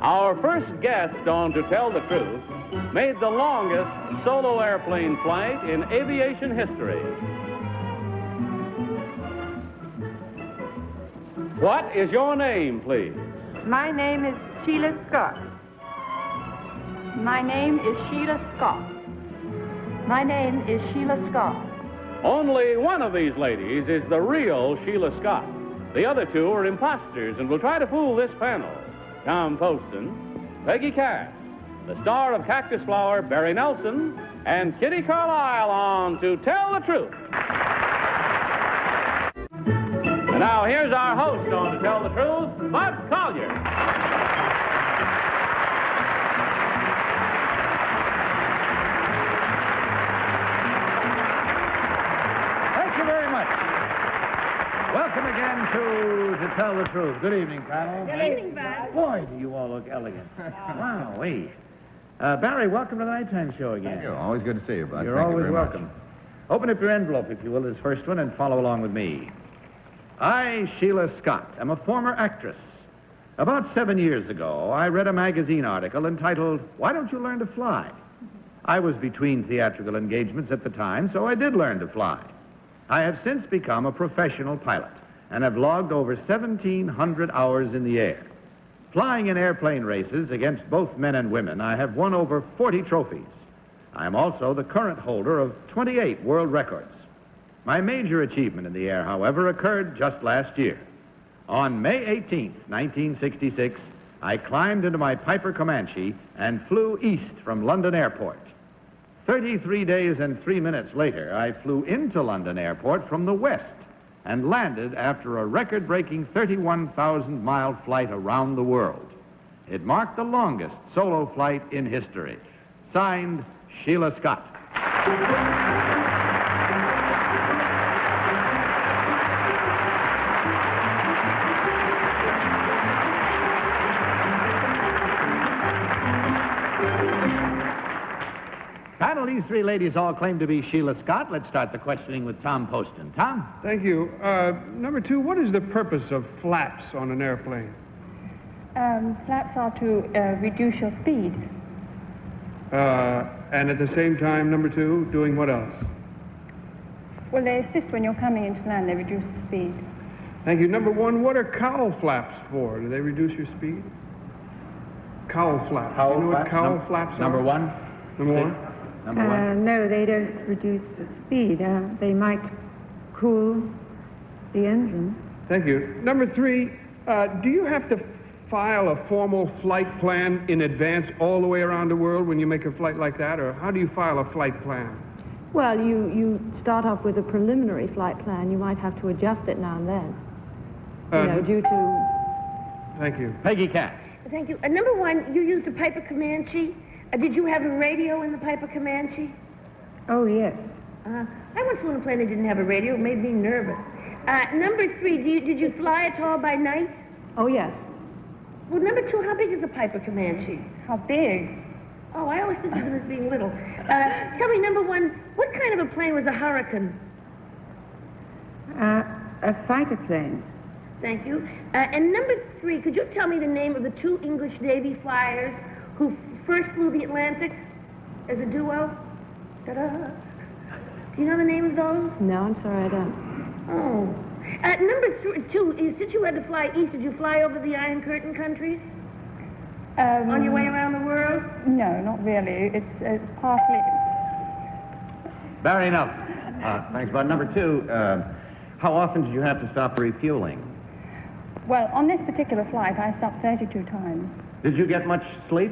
Our first guest on To Tell the Truth made the longest solo airplane flight in aviation history. What is your name, please? My name is Sheila Scott. My name is Sheila Scott. My name is Sheila Scott. Only one of these ladies is the real Sheila Scott. The other two are imposters and will try to fool this panel. Tom Poston, Peggy Cass, the star of Cactus Flower, Barry Nelson, and Kitty Carlisle on To Tell the Truth. And now here's our host on To Tell the Truth, Bud Collier. Thank you very much. Welcome again to Tell the Truth. Good evening, panel. Good evening, Bud. Boy, do you all look elegant. Wow-wee. Barry, welcome to the Nighttime Show again. Thank you. Always good to see you, Bud. You're Thank you always very welcome. much. Open up your envelope, if you will, this first one, and follow along with me. I, Sheila Scott, am a former actress. About 7 years ago, I read a magazine article entitled, "Why Don't You Learn to Fly?" I was between theatrical engagements at the time, so I did learn to fly. I have since become a professional pilot and have logged over 1,700 hours in the air. Flying in airplane races against both men and women, I have won over 40 trophies. I am also the current holder of 28 world records. My major achievement in the air, however, occurred just last year. On May 18th, 1966, I climbed into my Piper Comanche and flew east from London Airport. 33 days and 3 minutes later, I flew into London Airport from the west and landed after a record-breaking 31,000-mile flight around the world. It marked the longest solo flight in history. Signed, Sheila Scott. Panel, these three ladies all claim to be Sheila Scott. Let's start the questioning with Tom Poston. Tom? Thank you. Number two, what is the purpose of flaps on an airplane? Flaps are to reduce your speed. And at the same time, number two, doing what else? Well, they assist when you're coming into land. They reduce the speed. Thank you. Number one, what are cowl flaps for? Do they reduce your speed? Cowl flaps. Cowl you know flaps? what cowl flaps are? Number one? Number one? Number one? No, they don't reduce the speed. They might cool the engine. Thank you. Number three, do you have to file a formal flight plan in advance all the way around the world when you make a flight like that, or how do you file a flight plan? Well, you start off with a preliminary flight plan. You might have to adjust it now and then, due to... Thank you. Peggy Cass. Thank you. Number one, you used a Piper Comanche. Did you have a radio in the Piper Comanche? Oh, yes. I once flew in a plane that didn't have a radio. It made me nervous. Number three, did you fly at all by night? Oh, yes. Well, number two, how big is a Piper Comanche? How big? Oh, I always think of them as being little. Tell me, number one, what kind of a plane was a Hurricane? A fighter plane. Thank you. And number three, could you tell me the name of the two English Navy flyers who first flew the Atlantic as a duo? Ta-da. Do you know the name of those? No, I'm sorry, I don't. Oh. Number two, since you had to fly east, did you fly over the Iron Curtain countries? On your way around the world? No, not really. It's partly... Barry Nelson. Thanks, Bud. Number two, how often did you have to stop for refueling? Well, on this particular flight, I stopped 32 times. Did you get much sleep?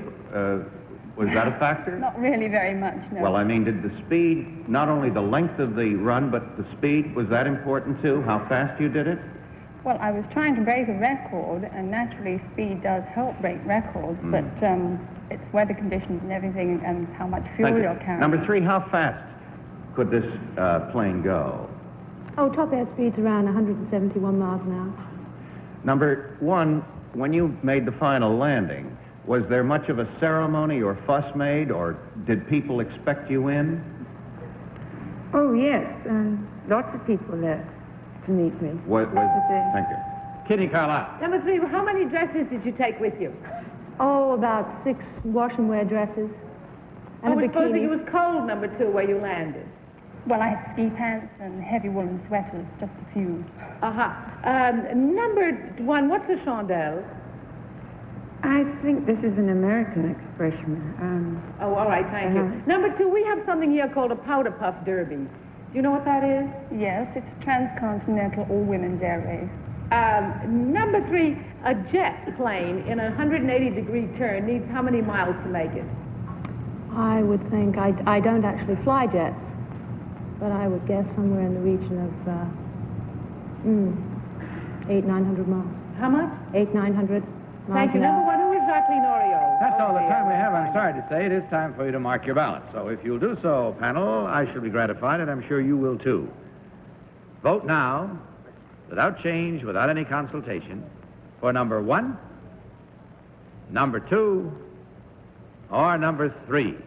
Was that a factor? Not really very much, no. Well, I mean, did the speed, not only the length of the run, but the speed, was that important too? How fast you did it? Well, I was trying to break a record, and naturally speed does help break records, but it's weather conditions and everything and how much fuel Thank you. you're carrying. Number three, how fast could this plane go? Oh, top air speed's around 171 miles an hour. Number one, when you made the final landing, was there much of a ceremony or fuss made, or did people expect you in? Oh, yes. Lots of people there to meet me. Thank you. Kitty Carlisle. Number 3, how many dresses did you take with you? Oh, about 6 wash and wear dresses. And I was a supposing bikini. it was cold, number 2, where you landed. Well, I had ski pants and heavy woolen sweaters, just a few. Number 1, what's a chandelle? I think this is an American expression. Oh, all right, thank you. Number 2, we have something here called a powder puff derby. Do you know what that is? Yes, it's a transcontinental all-women's air race. Number 3, a jet plane in a 180-degree turn needs how many miles to make it? I would think, I don't actually fly jets, but I would guess somewhere in the region of 800-900 miles. How much? 800-900 miles. Thank you. an hour. Number 1, who is Jacqueline Oriole? That's all the time we have. I'm sorry to say it is time for you to mark your ballot. So if you'll do so, panel, I shall be gratified, and I'm sure you will too. Vote now, without change, without any consultation, for number 1, number 2, or number 3.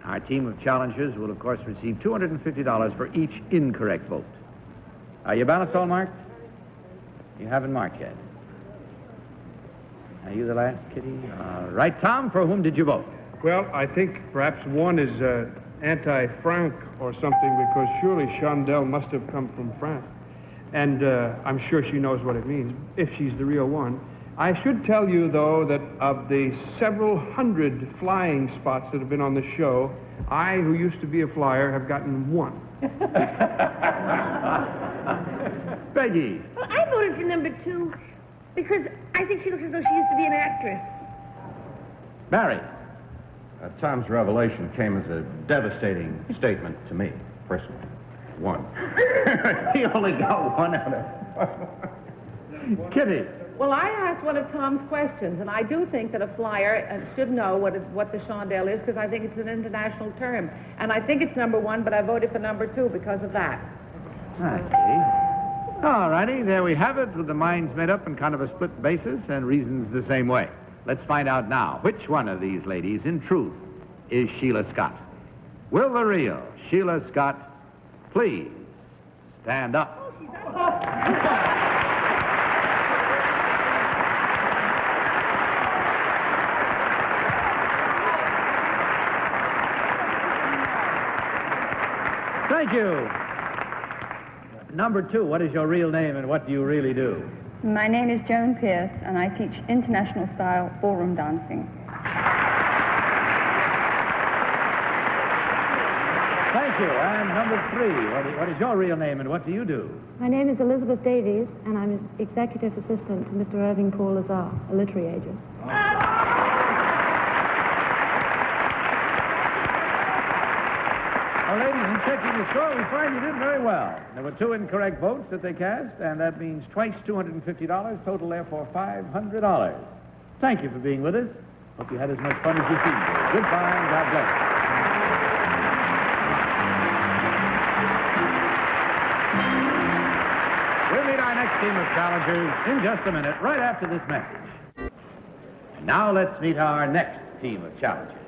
Our team of challengers will, of course, receive $250 for each incorrect vote. Are your ballots all marked? You haven't marked yet. Are you the last, Kitty? All right, Tom, for whom did you vote? Well, I think perhaps 1 is anti-Franc or something, because surely chandelle must have come from France. And I'm sure she knows what it means, if she's the real one. I should tell you, though, that of the several hundred flying spots that have been on the show, I, who used to be a flyer, have gotten 1. Peggy. Well, I voted for number 2 because I think she looks as though she used to be an actress. Barry. Tom's revelation came as a devastating statement to me, personally. 1. He only got 1 out of... Kitty. Well, I asked one of Tom's questions, and I do think that a flyer should know what the chandelle is, because I think it's an international term. And I think it's number 1, but I voted for number 2 because of that. Okay. All righty, there we have it, with the minds made up on kind of a split basis and reasons the same way. Let's find out now which one of these ladies, in truth, is Sheila Scott. Will the real Sheila Scott please stand up? Thank you. Number 2, what is your real name and what do you really do? My name is Joan Pierce, and I teach international style ballroom dancing. Thank you. And number 3, what is your real name and what do you do? My name is Elizabeth Davies, and I'm his executive assistant to Mr. Irving Paul Lazar, a literary agent. Well, ladies, in checking the score, we find you did very well. There were 2 incorrect votes that they cast, and that means twice $250, total therefore $500. Thank you for being with us. Hope you had as much fun as you seemed to. Goodbye, and God bless you. We'll meet our next team of challengers in just a minute, right after this message. And now let's meet our next team of challengers.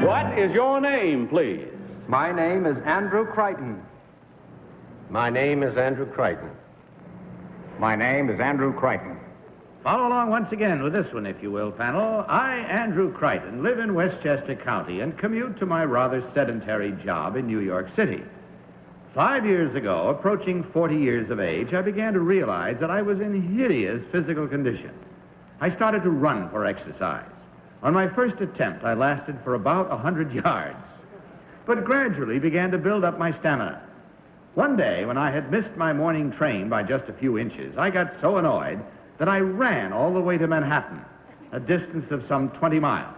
What is your name, please? My name is Andrew Crichton. My name is Andrew Crichton. My name is Andrew Crichton. Follow along once again with this one, if you will, panel. I, Andrew Crichton, live in Westchester County and commute to my rather sedentary job in New York City. 5 years ago, approaching 40 years of age, I began to realize that I was in hideous physical condition. I started to run for exercise. On my first attempt, I lasted for about 100 yards, but gradually began to build up my stamina. One day, when I had missed my morning train by just a few inches, I got so annoyed that I ran all the way to Manhattan, a distance of some 20 miles.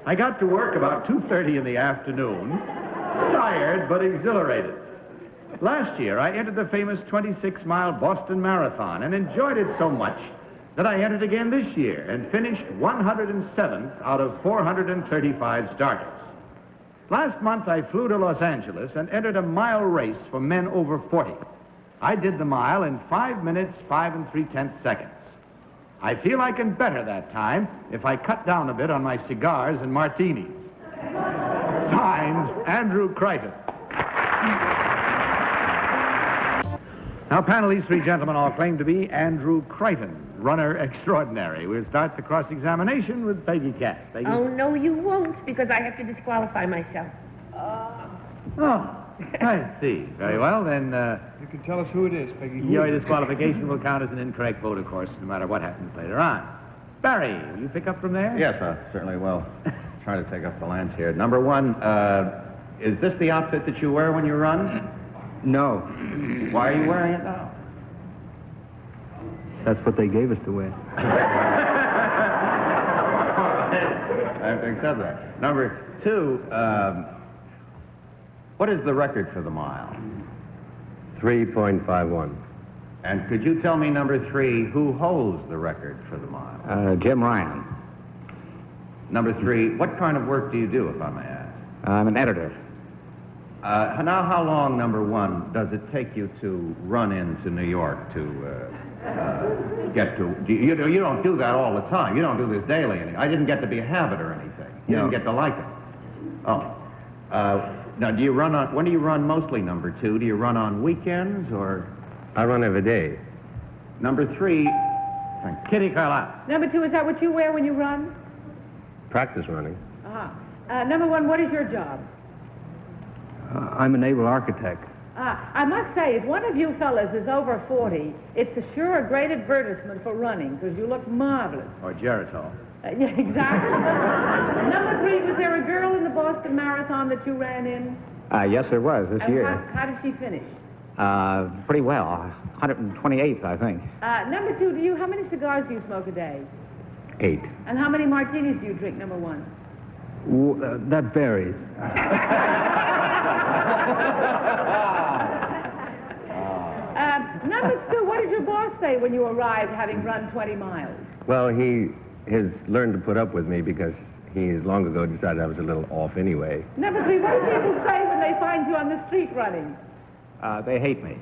I got to work about 2:30 in the afternoon, tired but exhilarated. Last year, I entered the famous 26-mile Boston Marathon and enjoyed it so much that I entered again this year and finished 107th out of 435 starters. Last month, I flew to Los Angeles and entered a mile race for men over 40. I did the mile in 5 minutes, 5 3/10 seconds. I feel I can better that time if I cut down a bit on my cigars and martinis. Signed, Andrew Crichton. Now, panel, these three gentlemen all claim to be Andrew Crichton, runner extraordinary. We'll start the cross-examination with Peggy Cass. Peggy? Oh, no, you won't, because I have to disqualify myself. Oh, I see. Very well, then You can tell us who it is, Peggy. Who your is it? disqualification will count as an incorrect vote, of course, no matter what happens later on. Barry, will you pick up from there? Yes, I certainly will. Try to take up the lance here. Number one, is this the outfit that you wear when you run? No, Why are you wearing it now? that's what they gave us to wear. I have to accept that. Number two, what is the record for the mile? 3.51. And could you tell me, number three, who holds the record for the mile? Jim Ryan. Number three, what kind of work do you do, if I may ask? I'm an editor. Now, how long, number one, does it take you to run into New York to get to... You don't do that all the time. You don't do this daily. I didn't get to be a habit or anything. You didn't get to like it. Oh. Now, do you run on... When do you run mostly, number two? Do you run on weekends, or... I run every day. Number three... Thank you. Kitty Carlisle. Number two, is that what you wear when you run? Practice running. Uh-huh. Number one, what is your job? I'm a naval architect. I must say, if one of you fellas is over 40, it's a sure a great advertisement for running, because you look marvelous. Or Geritol. Yeah, exactly. Number three, was there a girl in the Boston Marathon that you ran in? Yes, there was this And year. how did she finish? Pretty well. 128th, I think. Number two, how many cigars do you smoke a day? 8. And how many martinis do you drink, number one? That varies. Number two, what did your boss say when you arrived having run 20 miles? Well, he has learned to put up with me because he has long ago decided I was a little off anyway. Number three, what do people say when they find you on the street running? They hate me.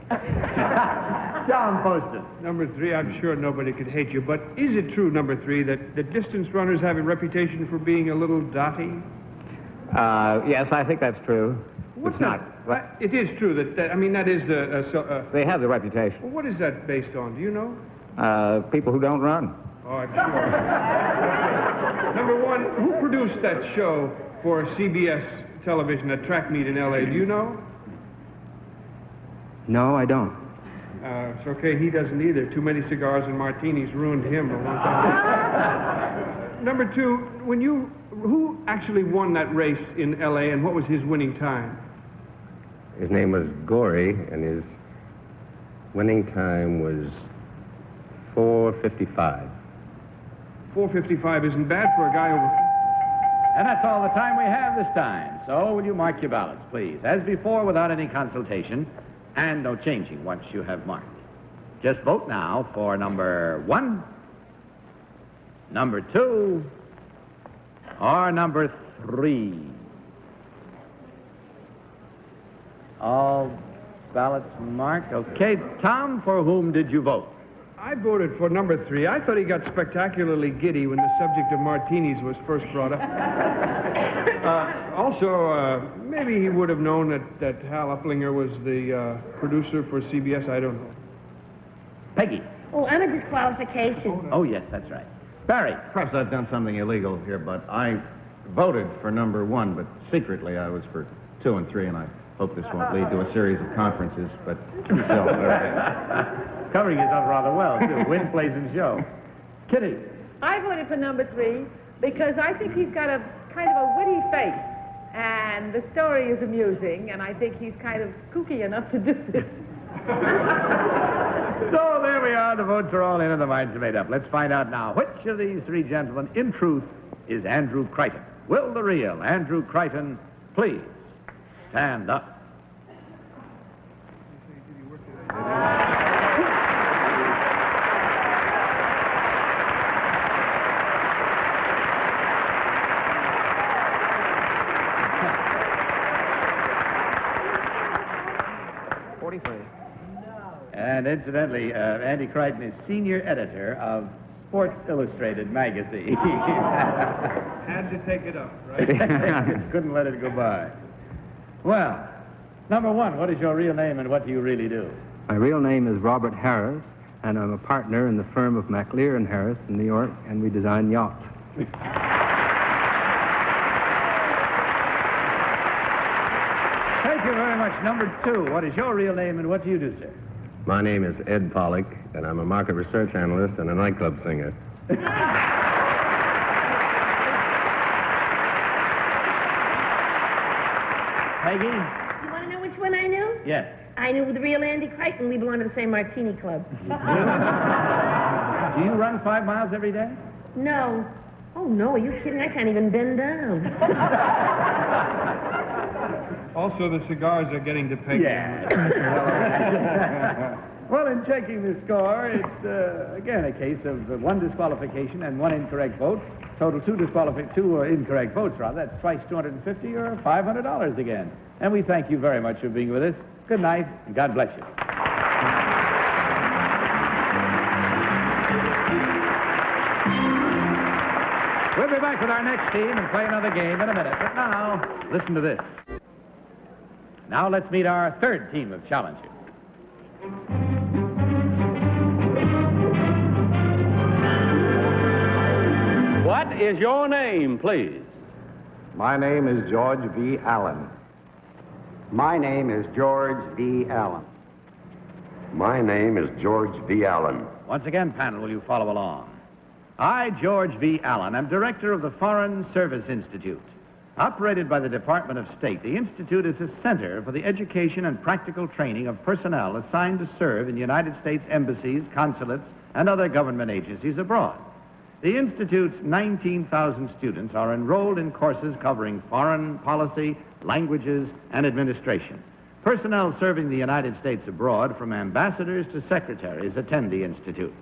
John Poston. Number three, I'm sure nobody could hate you, but is it true, number three, that distance runners have a reputation for being a little dotty? Yes, I think that's true. What's It's not. that? It is true that is They have the reputation. well, what is that based on? Do you know? People who don't run. Oh, I'm sure. Number one, who produced that show for CBS television, that track meet in L.A.? Do you know? No, I don't. It's okay, he doesn't either. Too many cigars and martinis ruined him a long time. Number two, who actually won that race in L.A. and what was his winning time? His name was Gory, and his winning time was 4:55. 4:55 isn't bad for a guy over... And that's all the time we have this time. So will you mark your ballots, please? As before, without any consultation, and no changing once you have marked. Just vote now for number one, number two, or number three. All ballots marked. Okay, Tom, for whom did you vote? I voted for number three. I thought he got spectacularly giddy when the subject of martinis was first brought up. Also, maybe he would have known that Hal Uplinger was the producer for CBS. I don't know. Peggy. Oh, and a disqualification. Oh, yes, that's right. Barry. Perhaps I've done something illegal here, but I voted for number one, but secretly I was for 2 and 3, and I hope this won't lead to a series of conferences, but still. Covering yourself rather well, too. Win, plays, and show. Kitty. I voted for number three because I think he's got a kind of a witty face, and the story is amusing, and I think he's kind of kooky enough to do this. So there we are. The votes are all in and the minds are made up. Let's find out now which of these three gentlemen, in truth, is Andrew Crichton. Will the real Andrew Crichton please stand up? And incidentally, Andy Crichton is senior editor of Sports Illustrated magazine. Had to take it up, right? Couldn't let it go by. Well, number one, what is your real name and what do you really do? My real name is Robert Harris, and I'm a partner in the firm of McLear and Harris in New York, and we design yachts. Thank you very much. Number two, what is your real name and what do you do, sir? My name is Ed Pollock, and I'm a market research analyst and a nightclub singer. Peggy? You want to know which one I knew? Yes. I knew the real Andy Crichton. We belong to the same martini club. Do you run 5 miles every day? No. Oh, no, are you kidding? I can't even bend down. Also, the cigars are getting to Peggy. Yeah. Well, in checking the score, it's, again, a case of one disqualification and one incorrect vote. Total two incorrect votes, rather. That's twice $250 or $500 again. And we thank you very much for being with us. Good night, and God bless you. We'll be back with our next team and play another game in a minute. But now, listen to this. Now let's meet our third team of challengers. What is your name, please? My name is George V. Allen. My name is George V. Allen. My name is George V. Allen. Once again, panel, will you follow along? I, George V. Allen, am director of the Foreign Service Institute. Operated by the Department of State, the Institute is a center for the education and practical training of personnel assigned to serve in United States embassies, consulates, and other government agencies abroad. The Institute's 19,000 students are enrolled in courses covering foreign policy, languages, and administration. Personnel serving the United States abroad, from ambassadors to secretaries, attend the Institute.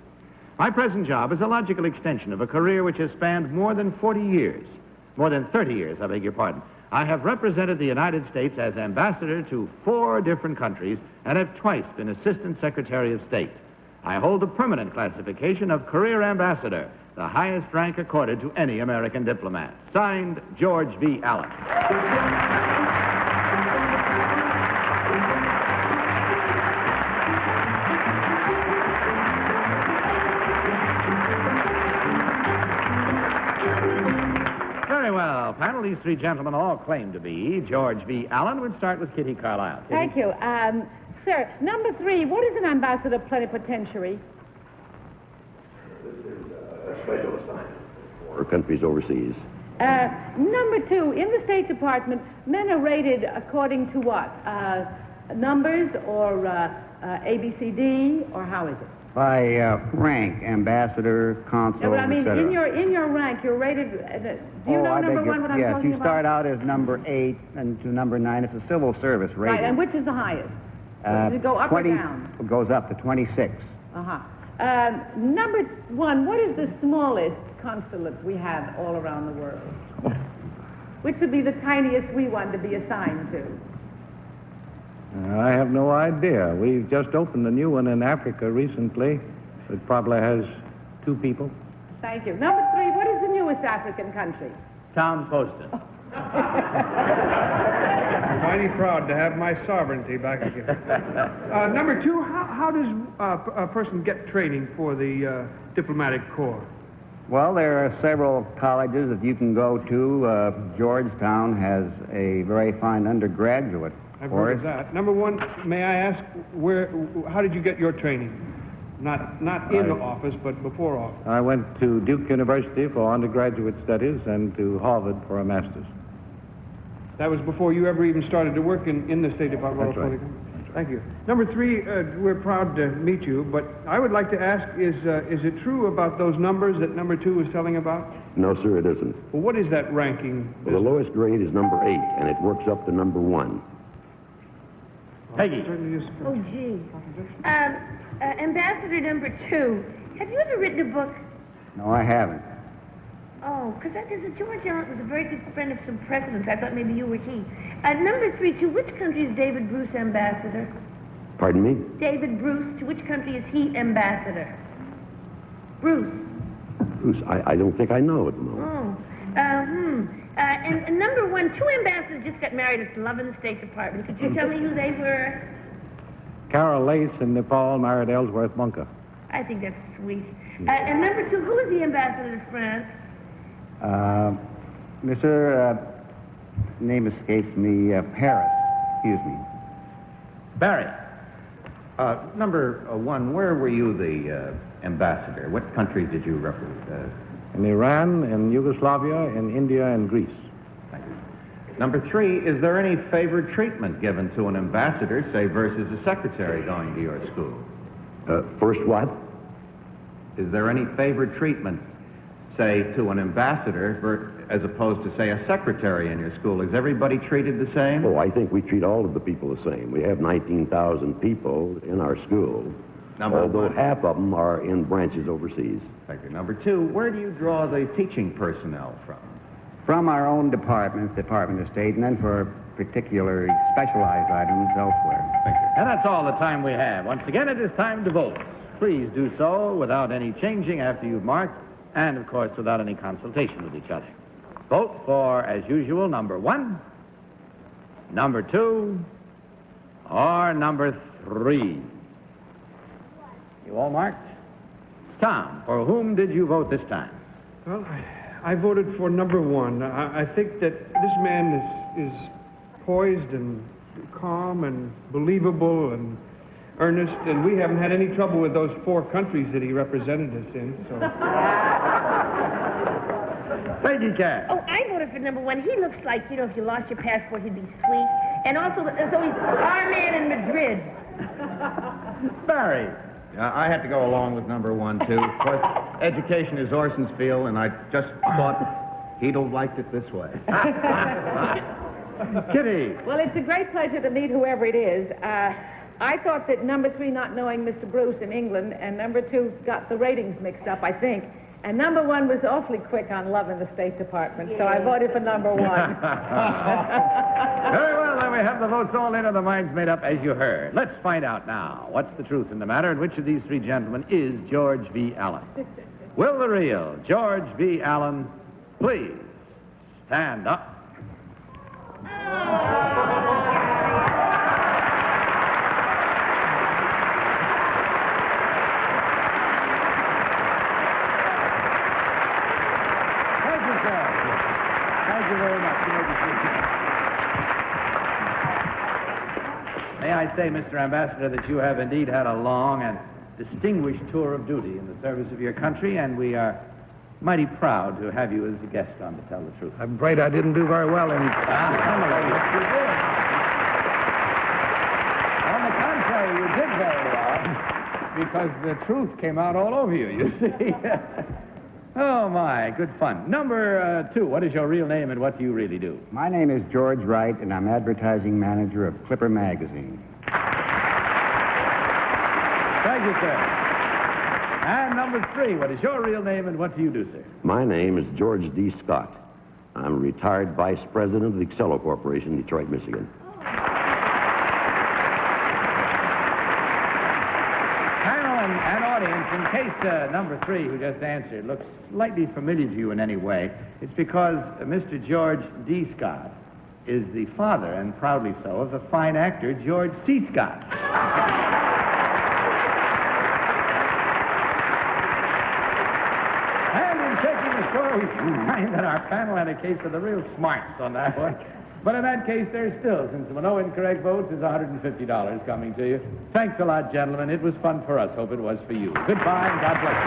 My present job is a logical extension of a career which has spanned more than 30 years, I beg your pardon. I have represented the United States as ambassador to 4 different countries and have twice been Assistant Secretary of State. I hold the permanent classification of Career Ambassador, the highest rank accorded to any American diplomat. Signed, George V. Allen. Very well, panel. These 3 gentlemen all claim to be George V. Allen. We'll start with Kitty Carlisle. Kitty? Thank you. Sir, number 3, what is an ambassador plenipotentiary? This is a special assignment for countries overseas. Number 2, in the State Department, men are rated according to what? Numbers or ABCD, or how is it? By rank, ambassador, consul, Yeah, but I mean, etc. in your rank, you're rated. Do you know number 1 what I'm yes, talking you about? start out as number 8 and to number 9. It's a civil service rating. Right, and which is the highest? Does it go up 20, or down? It goes up to 26. Uh-huh. Number 1, what is the smallest consulate we have all around the world? Which would be the tiniest we want to be assigned to? I have no idea. We've just opened a new one in Africa recently. It probably has 2 people. Thank you. Number 3, what is the newest African country? Tom Poston. Mighty proud to have my sovereignty back again. Number 2, how does a person get training for the diplomatic corps? Well, there are several colleges that you can go to. Georgetown has a very fine undergraduate I've course. heard of that. Number 1, may I ask, how did you get your training? Not in the office, but before office. I went to Duke University for undergraduate studies and to Harvard for a master's. That was before you ever even started to work in the State Department. That's right. Thank you. Number 3, we're proud to meet you, but I would like to ask, is it true about those numbers that number 2 was telling about? No, sir, it isn't. Well, what is that ranking? Well, the lowest grade is number 8, and it works up to number 1. Peggy. Oh, gee. Ambassador number 2, have you ever written a book? No, I haven't. Oh, because George Allen was a very good friend of some presidents. I thought maybe you were he. Number 3, to which country is David Bruce ambassador? Pardon me? David Bruce, to which country is he ambassador? Bruce. Bruce, I don't think I know at the moment. Oh. And number 1, 2 ambassadors just got married at Love in the State Department. Could you tell me who they were? Carol Lace in Nepal married Ellsworth Bunker. I think that's sweet. And number 2, who is the ambassador to France? Name escapes me, Paris. Excuse me. Barry. Number 1, where were you the ambassador? What countries did you represent? In Iran, in Yugoslavia, in India, and Greece. Thank you. Number 3, is there any favored treatment given to an ambassador, say, versus a secretary going to your school? First what? Is there any favored treatment, say, to an ambassador as opposed to, say, a secretary in your school? Is everybody treated the same? Oh, I think we treat all of the people the same. We have 19,000 people in our school, although half of them are in branches overseas. Thank you. Number 2, where do you draw the teaching personnel from? From our own department, Department of State, and then for particular specialized items elsewhere. Thank you. And that's all the time we have. Once again, it is time to vote. Please do so without any changing after you've marked, and, of course, without any consultation with each other. Vote for, as usual, number 1, number 2, or number 3. You all marked? Tom, for whom did you vote this time? Well, I voted for number 1. I think that this man is poised and calm and believable and earnest, and we haven't had any trouble with those 4 countries that he represented us in, so... Peggy Cass. Oh, I voted for number 1. He looks like, if you lost your passport, he'd be sweet. And also, so he's our man in Madrid. Barry. I had to go along with number 1, too. Of course, education is Orson's field, and I just thought he'd have liked it this way. Kitty. Well, it's a great pleasure to meet whoever it is. I thought that number 3, not knowing Mr. Bruce in England, and number 2 got the ratings mixed up, I think. And number 1 was awfully quick on Love in the State Department, so I voted for number 1. Very well, then we have the votes all in and the minds made up as you heard. Let's find out now what's the truth in the matter and which of these 3 gentlemen is George V. Allen. Will the real George V. Allen please stand up? May I say, Mr. Ambassador, that you have indeed had a long and distinguished tour of duty in the service of your country, and we are mighty proud to have you as a guest on To Tell the Truth. I'm afraid I didn't do very well in... Yes, you did. On the contrary, you did very well, because the truth came out all over you see. Oh, my, good fun. Number 2, what is your real name and what do you really do? My name is George Wright, and I'm advertising manager of Clipper Magazine. Thank you, sir. And number 3, what is your real name and what do you do, sir? My name is George D. Scott. I'm a retired vice president of the Excello Corporation, Detroit, Michigan. And audience, in case number 3, who just answered, looks slightly familiar to you in any way, it's because Mr. George D. Scott is the father, and proudly so, of the fine actor George C. Scott. And in checking the score, we find that our panel had a case of the real smarts on that one. But in that case, there's still, since there were no incorrect votes, is $150 coming to you. Thanks a lot, gentlemen. It was fun for us. Hope it was for you. Goodbye, and God bless you.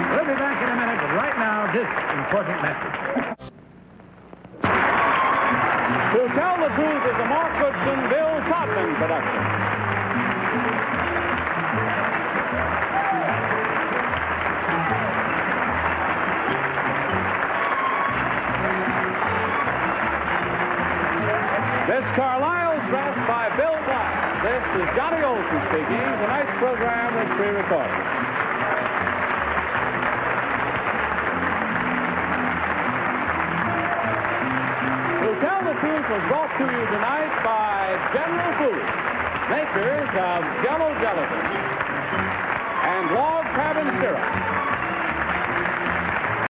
We'll be back in a minute, but right now, this important message. To Tell the Truth is a Mark Goodson, Bill Todman production. This Carlisle dressed by Bill Black. This is Johnny Olson speaking. Tonight's program was pre-recorded. To Tell the Truth was brought to you tonight by General Foods, makers of Jell-O Gelatin and Log cabin syrup.